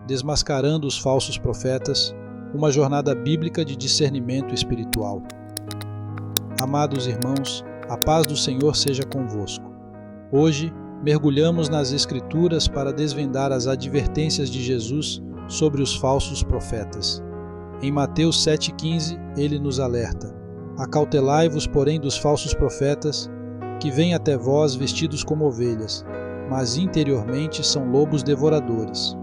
Desmascarando os falsos profetas, uma jornada bíblica de discernimento espiritual. Amados irmãos, a paz do Senhor seja convosco. Hoje, mergulhamos nas Escrituras para desvendar as advertências de Jesus sobre os falsos profetas. Em Mateus 7,15, ele nos alerta: acautelai-vos, porém, dos falsos profetas, que vêm até vós vestidos como ovelhas, mas interiormente são lobos devoradores.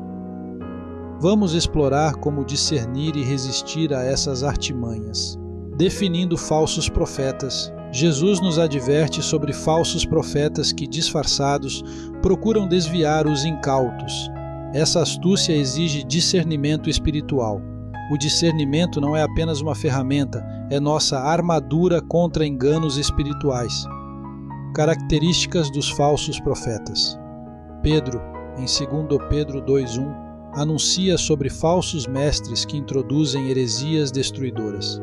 Vamos explorar como discernir e resistir a essas artimanhas. Definindo falsos profetas, Jesus nos adverte sobre falsos profetas que, disfarçados, procuram desviar os incautos. Essa astúcia exige discernimento espiritual. O discernimento não é apenas uma ferramenta, é nossa armadura contra enganos espirituais. Características dos falsos profetas. Pedro, em 2 Pedro 2,1, anuncia sobre falsos mestres que introduzem heresias destruidoras.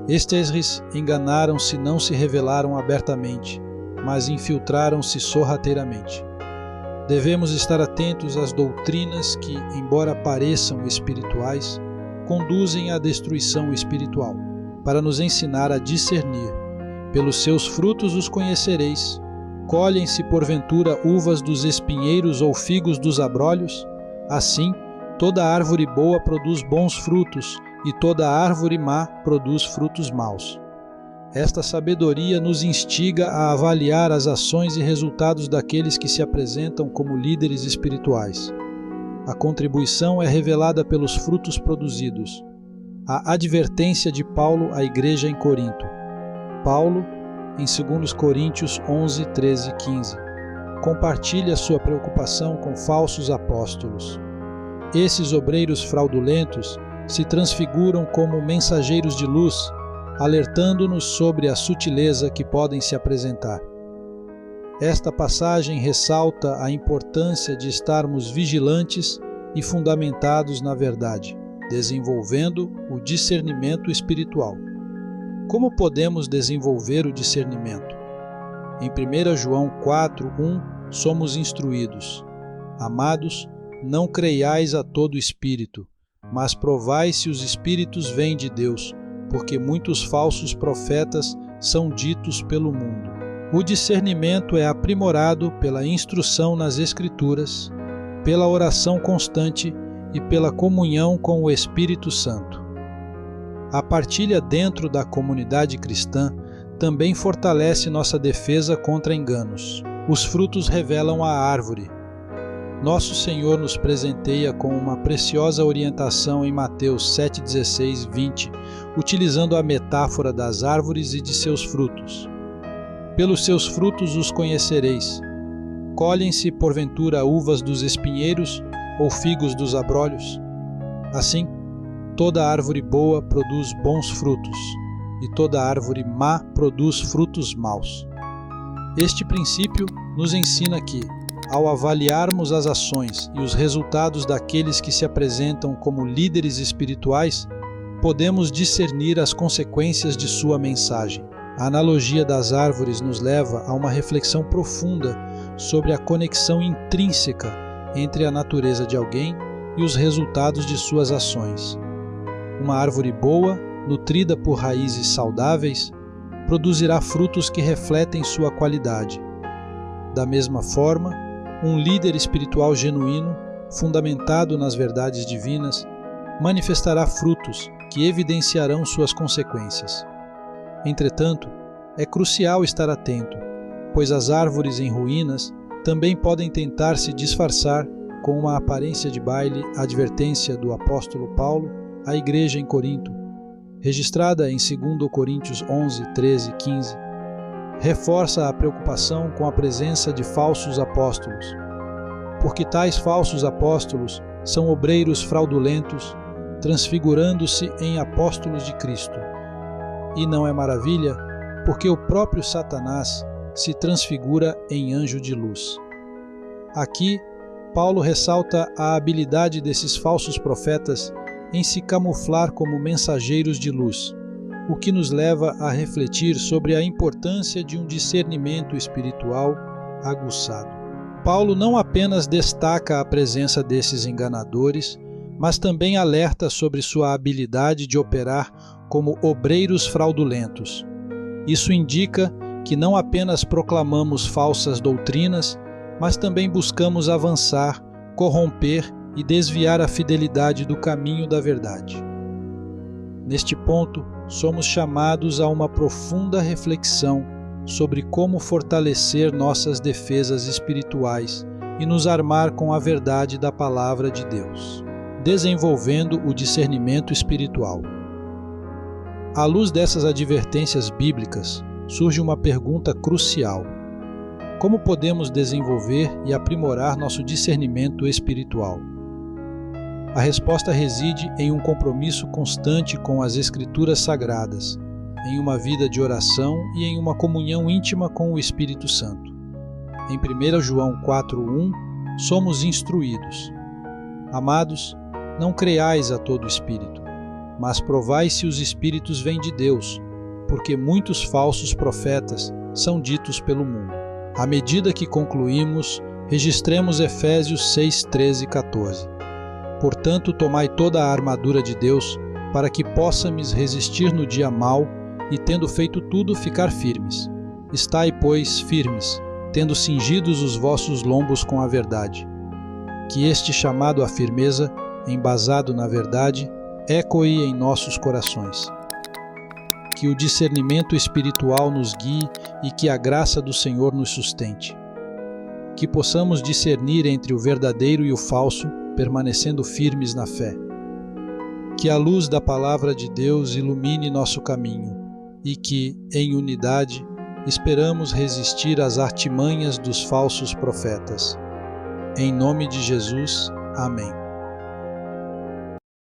Estes enganaram-se, não se revelaram abertamente, mas infiltraram-se sorrateiramente. Devemos estar atentos às doutrinas que, embora pareçam espirituais, conduzem à destruição espiritual, para nos ensinar a discernir. Pelos seus frutos os conhecereis. Colhem-se porventura uvas dos espinheiros ou figos dos abrolhos? Assim, toda árvore boa produz bons frutos, e toda árvore má produz frutos maus. Esta sabedoria nos instiga a avaliar as ações e resultados daqueles que se apresentam como líderes espirituais. A contribuição é revelada pelos frutos produzidos. A advertência de Paulo à igreja em Corinto. Paulo, em 2 Coríntios 11, 13 e 15, compartilha sua preocupação com falsos apóstolos. Esses obreiros fraudulentos se transfiguram como mensageiros de luz, alertando-nos sobre a sutileza que podem se apresentar. Esta passagem ressalta a importância de estarmos vigilantes e fundamentados na verdade, desenvolvendo o discernimento espiritual. Como podemos desenvolver o discernimento? Em 1 João 4:1, somos instruídos: amados, não creiais a todo espírito, mas provai se os espíritos vêm de Deus, porque muitos falsos profetas são ditos pelo mundo. O discernimento é aprimorado pela instrução nas Escrituras, pela oração constante e pela comunhão com o Espírito Santo. A partilha dentro da comunidade cristã também fortalece nossa defesa contra enganos. Os frutos revelam a árvore. Nosso Senhor nos presenteia com uma preciosa orientação em Mateus 7, 16 e 20, utilizando a metáfora das árvores e de seus frutos. Pelos seus frutos os conhecereis. Colhem-se, porventura, uvas dos espinheiros ou figos dos abrolhos? Assim, toda árvore boa produz bons frutos, e toda árvore má produz frutos maus. Este princípio nos ensina que, ao avaliarmos as ações e os resultados daqueles que se apresentam como líderes espirituais, podemos discernir as consequências de sua mensagem. A analogia das árvores nos leva a uma reflexão profunda sobre a conexão intrínseca entre a natureza de alguém e os resultados de suas ações. Uma árvore boa, nutrida por raízes saudáveis, produzirá frutos que refletem sua qualidade. Da mesma forma, um líder espiritual genuíno, fundamentado nas verdades divinas, manifestará frutos que evidenciarão suas consequências. Entretanto, é crucial estar atento, pois as árvores em ruínas também podem tentar se disfarçar com uma aparência de baile, advertência do apóstolo Paulo à igreja em Corinto, registrada em 2 Coríntios 11, 13 e 15. Reforça a preocupação com a presença de falsos apóstolos, porque tais falsos apóstolos são obreiros fraudulentos, transfigurando-se em apóstolos de Cristo. E não é maravilha, porque o próprio Satanás se transfigura em anjo de luz. Aqui, Paulo ressalta a habilidade desses falsos profetas em se camuflar como mensageiros de luz, o que nos leva a refletir sobre a importância de um discernimento espiritual aguçado. Paulo não apenas destaca a presença desses enganadores, mas também alerta sobre sua habilidade de operar como obreiros fraudulentos. Isso indica que não apenas proclamamos falsas doutrinas, mas também buscamos avançar, corromper e desviar a fidelidade do caminho da verdade. Neste ponto, somos chamados a uma profunda reflexão sobre como fortalecer nossas defesas espirituais e nos armar com a verdade da Palavra de Deus, desenvolvendo o discernimento espiritual. À luz dessas advertências bíblicas, surge uma pergunta crucial: como podemos desenvolver e aprimorar nosso discernimento espiritual? A resposta reside em um compromisso constante com as Escrituras Sagradas, em uma vida de oração e em uma comunhão íntima com o Espírito Santo. Em 1 João 4:1, somos instruídos: Amados, não creais a todo espírito, mas provai se os espíritos vêm de Deus, porque muitos falsos profetas são ditos pelo mundo. À medida que concluímos, registremos Efésios 6:13 e 14. Portanto, tomai toda a armadura de Deus, para que possamos resistir no dia mau e, tendo feito tudo, ficar firmes. Estai, pois, firmes, tendo cingidos os vossos lombos com a verdade. Que este chamado à firmeza, embasado na verdade, ecoe em nossos corações. Que o discernimento espiritual nos guie e que a graça do Senhor nos sustente. Que possamos discernir entre o verdadeiro e o falso, permanecendo firmes na fé. Que a luz da Palavra de Deus ilumine nosso caminho e que, em unidade, esperamos resistir às artimanhas dos falsos profetas. Em nome de Jesus, amém.